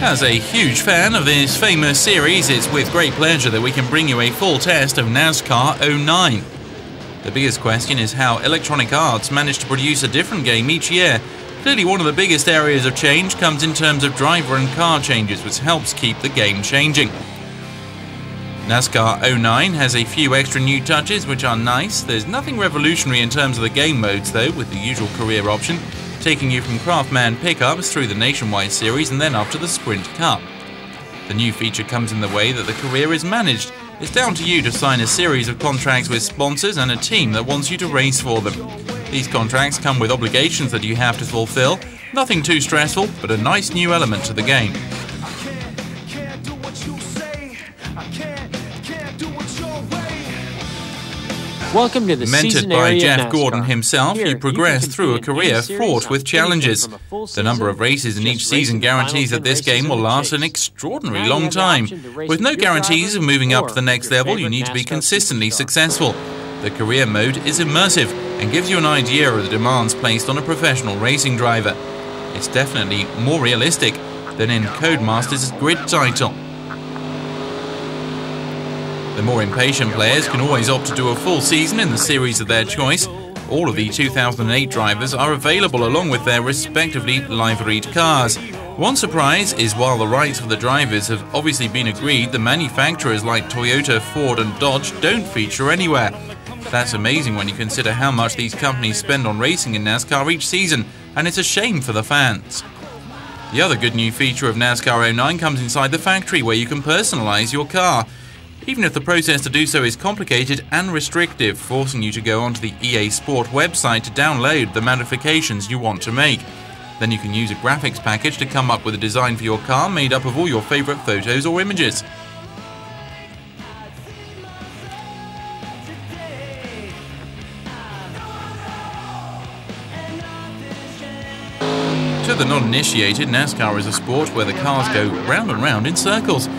As a huge fan of this famous series, it's with great pleasure that we can bring you a full test of NASCAR 09. The biggest question is how Electronic Arts managed to produce a different game each year. Clearly one of the biggest areas of change comes in terms of driver and car changes, which helps keep the game changing. NASCAR 09 has a few extra new touches which are nice. There's nothing revolutionary in terms of the game modes though, with the usual career option, taking you from Craftman pickups through the Nationwide Series and then up to the Sprint Cup. The new feature comes in the way that the career is managed. It's down to you to sign a series of contracts with sponsors and a team that wants you to race for them. These contracts come with obligations that you have to fulfill. Nothing too stressful, but a nice new element to the game. Welcome to the Mentored by Jeff Gordon himself, you progress through a career fraught with challenges. The number of races in each season guarantees that this game will last an extraordinarily long time. With no guarantees of moving up to the next level, you need to be consistently successful. The career mode is immersive and gives you an idea of the demands placed on a professional racing driver. It's definitely more realistic than in Codemasters' Grid title. The more impatient players can always opt to do a full season in the series of their choice. All of the 2008 drivers are available along with their respectively liveried cars. One surprise is while the rights for the drivers have obviously been agreed, the manufacturers like Toyota, Ford and Dodge don't feature anywhere. That's amazing when you consider how much these companies spend on racing in NASCAR each season, and it's a shame for the fans. The other good new feature of NASCAR 09 comes inside the factory where you can personalize your car. Even if the process to do so is complicated and restrictive, forcing you to go onto the EA Sport website to download the modifications you want to make. Then you can use a graphics package to come up with a design for your car made up of all your favorite photos or images. To the non-initiated, NASCAR is a sport where the cars go round and round in circles.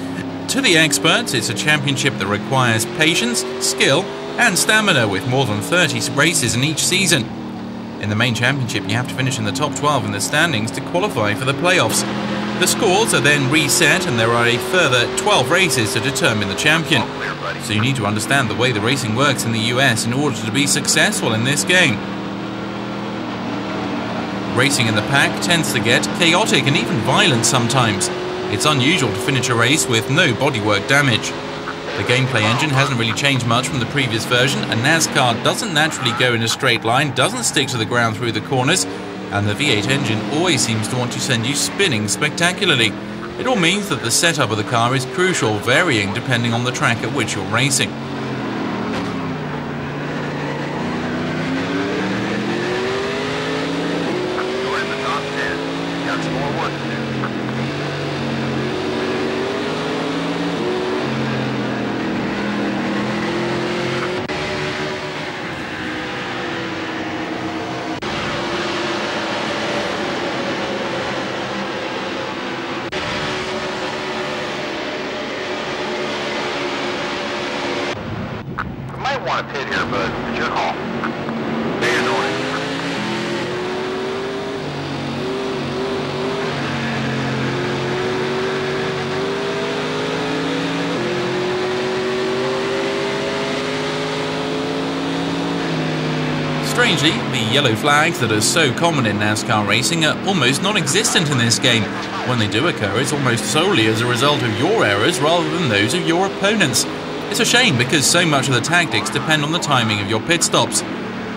To the experts, it's a championship that requires patience, skill, and stamina with more than 30 races in each season. In the main championship, you have to finish in the top 12 in the standings to qualify for the playoffs. The scores are then reset and there are a further 12 races to determine the champion. So you need to understand the way the racing works in the US in order to be successful in this game. Racing in the pack tends to get chaotic and even violent sometimes. It's unusual to finish a race with no bodywork damage. The gameplay engine hasn't really changed much from the previous version, and NASCAR doesn't naturally go in a straight line, doesn't stick to the ground through the corners, and the V8 engine always seems to want to send you spinning spectacularly. It all means that the setup of the car is crucial, varying depending on the track at which you're racing. I want to pit here, but it's your call. Very annoying. Strangely, the yellow flags that are so common in NASCAR racing are almost non-existent in this game. When they do occur, it's almost solely as a result of your errors rather than those of your opponents. It's a shame because so much of the tactics depend on the timing of your pit stops.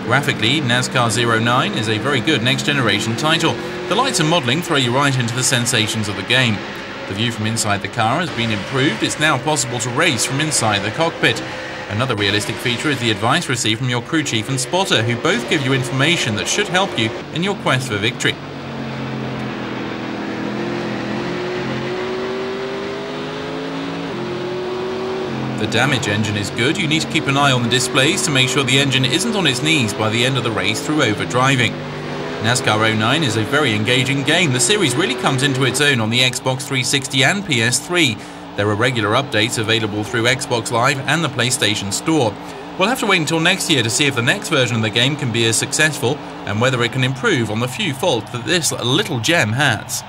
Graphically, NASCAR 09 is a very good next-generation title. The lights and modelling throw you right into the sensations of the game. The view from inside the car has been improved. It's now possible to race from inside the cockpit. Another realistic feature is the advice received from your crew chief and spotter, who both give you information that should help you in your quest for victory. The damage engine is good. You need to keep an eye on the displays to make sure the engine isn't on its knees by the end of the race through overdriving. NASCAR 09 is a very engaging game. The series really comes into its own on the Xbox 360 and PS3. There are regular updates available through Xbox Live and the PlayStation Store. We'll have to wait until next year to see if the next version of the game can be as successful and whether it can improve on the few faults that this little gem has.